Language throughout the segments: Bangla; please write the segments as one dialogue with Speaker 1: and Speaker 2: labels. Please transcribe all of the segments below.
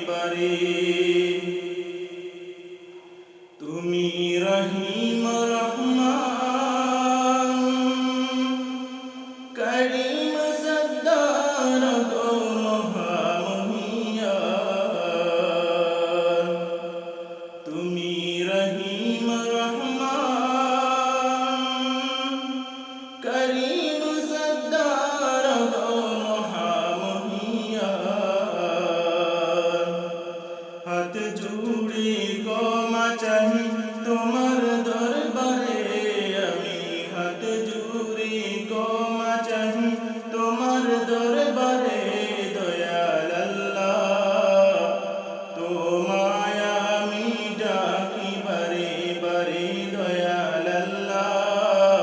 Speaker 1: বারে। তুমি রহিম রহমান করিম সত্তার গো মহামহিয়ান। তুমি রহিম রহমান করিম সত্তার গো মহামহিয়ান। হাত জুড়ে ক্ষমা চাহি তোমার দরবারে আমি, হাত জুড়ে ক্ষমা চাহি তোমার দরবারে দয়াল আল্লাহ। তোমায় আমি ডাকি বারে বারে দয়াল আল্লাহ।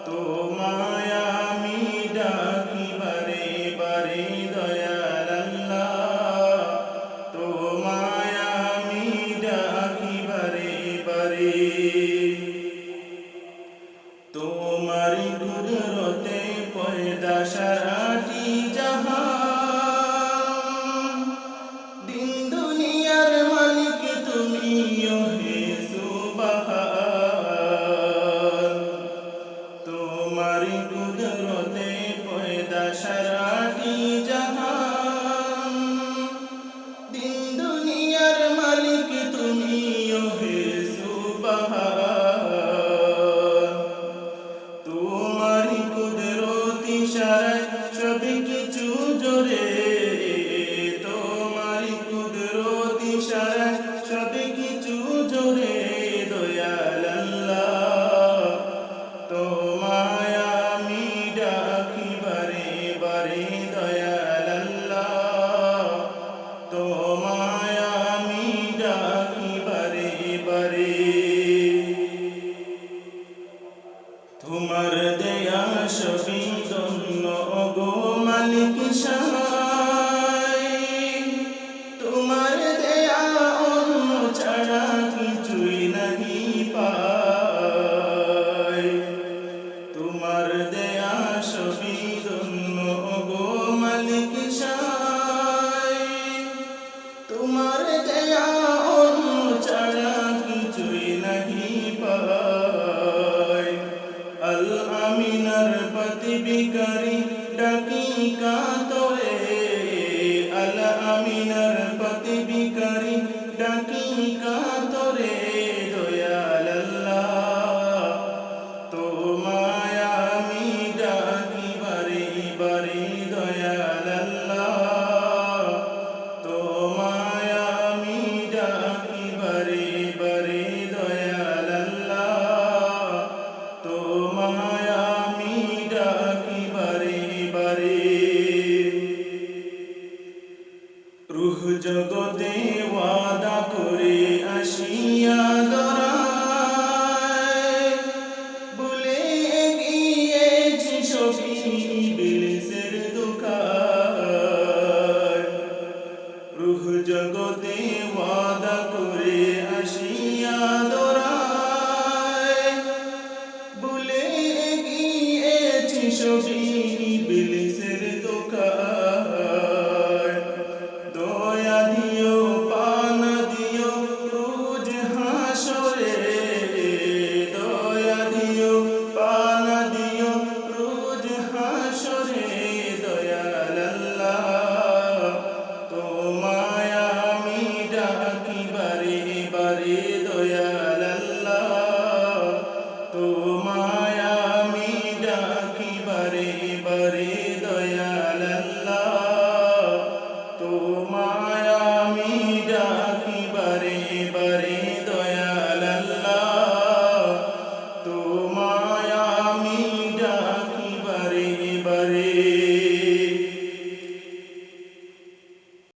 Speaker 1: তোমায় আমি ডাকি বারে বারে দয়াল আল্লাহ। তোমায় আমি ডাকি বারে বারে। তোমার কুদরতে পয়দা সারাটি জাহান। দিন দুনিয়ার মালিক তুমি হে সুবহান। তোমার কুদরতে পয়দা সারাটি জাহান। দিন দুনিয়ার মালিক তুমি হে সুবহান। তোমার কুদরত ইশারায় সব কিছু জোরে, তোমার কুদরত ইশারায় সব কিছু জোরে দয়াল আল্লাহ। তোমায় আমি ডাকি বারে বারে দয়াল আল্লাহ। তোমায় আমি ডাকি বারে বারে। তোমার দেয়া সবই ধন্য গো মালিক সাহায়। তোমার দেয়া অন্য ছাড়া কিছুই নাহি পাই। তোমার দেয়া সবই ধন্য গো মালিক সাহায়। তোমার দেয়া অন্য ছাড়া কিছুই নাহি পাই। আল আমিনার পতি বিকারি ডাকি কাতরে, আল আমিনার পতি বিকারি ডাকি কাতরে দয়াল আল্লাহ। তোমায় আমি ডাকি বারে বারে দয়াল আল্লাহ। তোমায় আমি ডাকি বারে বারে দয়াল আল্লাহ। তোমায় আমি ডাকি বারে বারে। রূহ জগতে ওয়াদা করে আসিয়া